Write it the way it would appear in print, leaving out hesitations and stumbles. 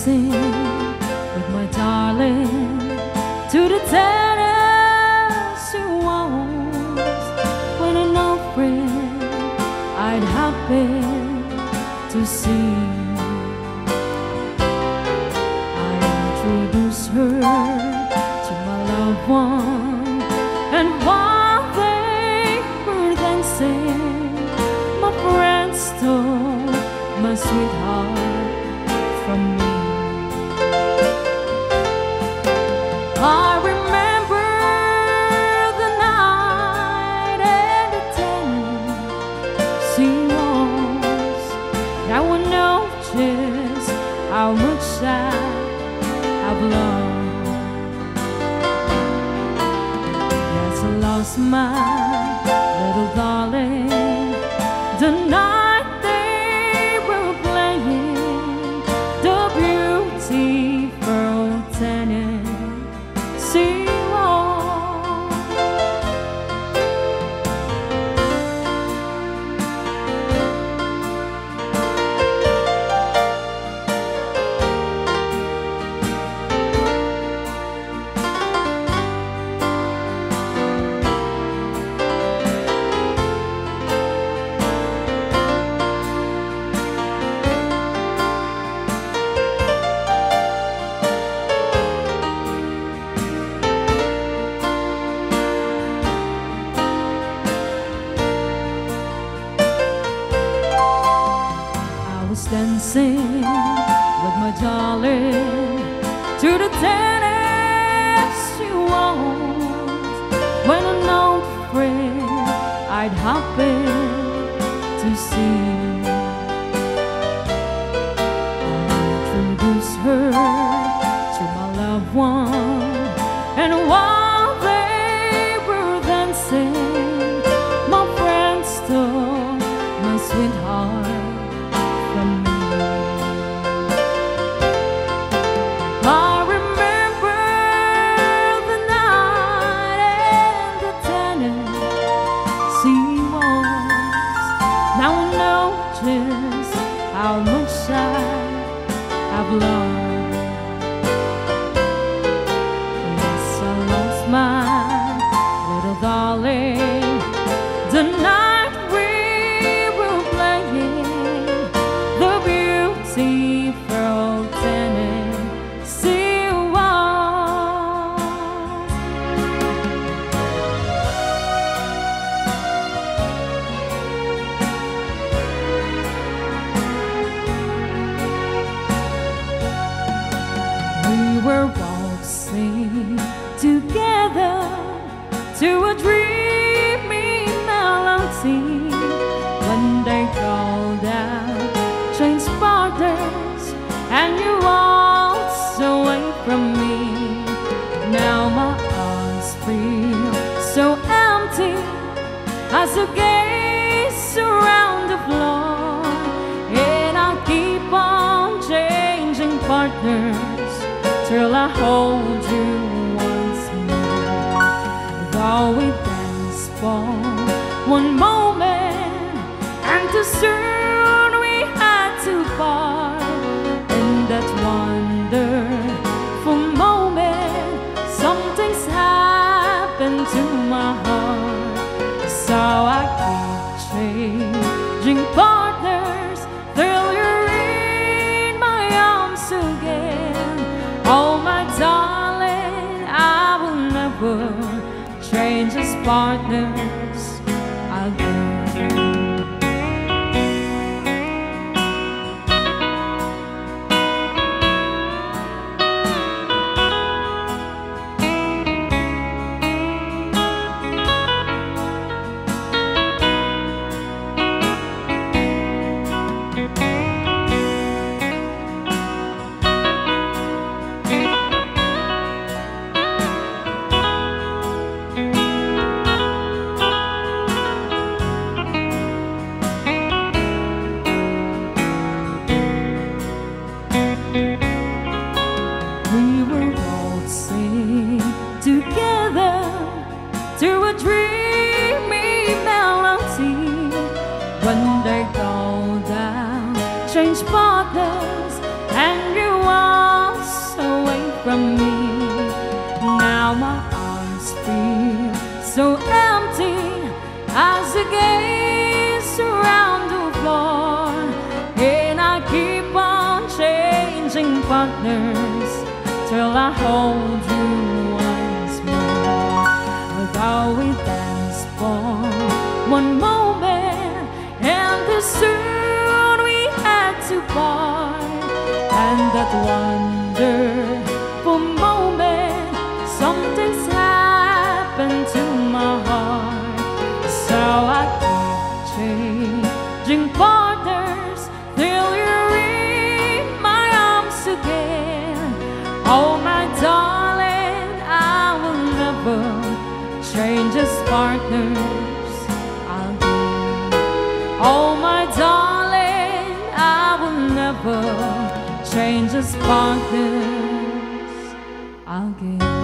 dancing with my darling to the Tennessee waltz. When an old friend I'd happen to see, I introduced her to my loved one, and while they were dancing, my friend stole my sweetheart from me. I remember the night and the Tennessee waltz. Now I know just how much I've loved. Yes, I lost my little darling the night they were playing the beautiful Tennessee waltz. Dancing with my darling to the Tennessee waltz, when an old friend I'd happen to see, I introduced her to my loved one, and while they were dancing, my friend stole my sweetheart from me. I remember the night and the Tennessee waltz. Now I know just how much I've loved. Yes, I lost my little darling the night we were playing the beautiful Tennessee waltz. We were waltzing together to a dreamy melody when they called out transporters, and you waltzed away from me. Now my arms feel so empty as I gaze around the floor, and I keep on changing partners till I hold you once more. Though we dance for one moment, and too soon we had to part. In that wonderful moment, something's happened to my heart. So I keep changing partners till you're in my arms again. Oh my darling, I will never change as partners again. gaze around the floor, and I keep on changing partners till I hold you once more. Though we dance for one moment, and then soon we had to part. And that wonderful moment, something's happened to my heart. So I keep changing partners till you're in my arms again. Oh my darling, I will never change as partners again. Oh my darling, I will never change as partners again.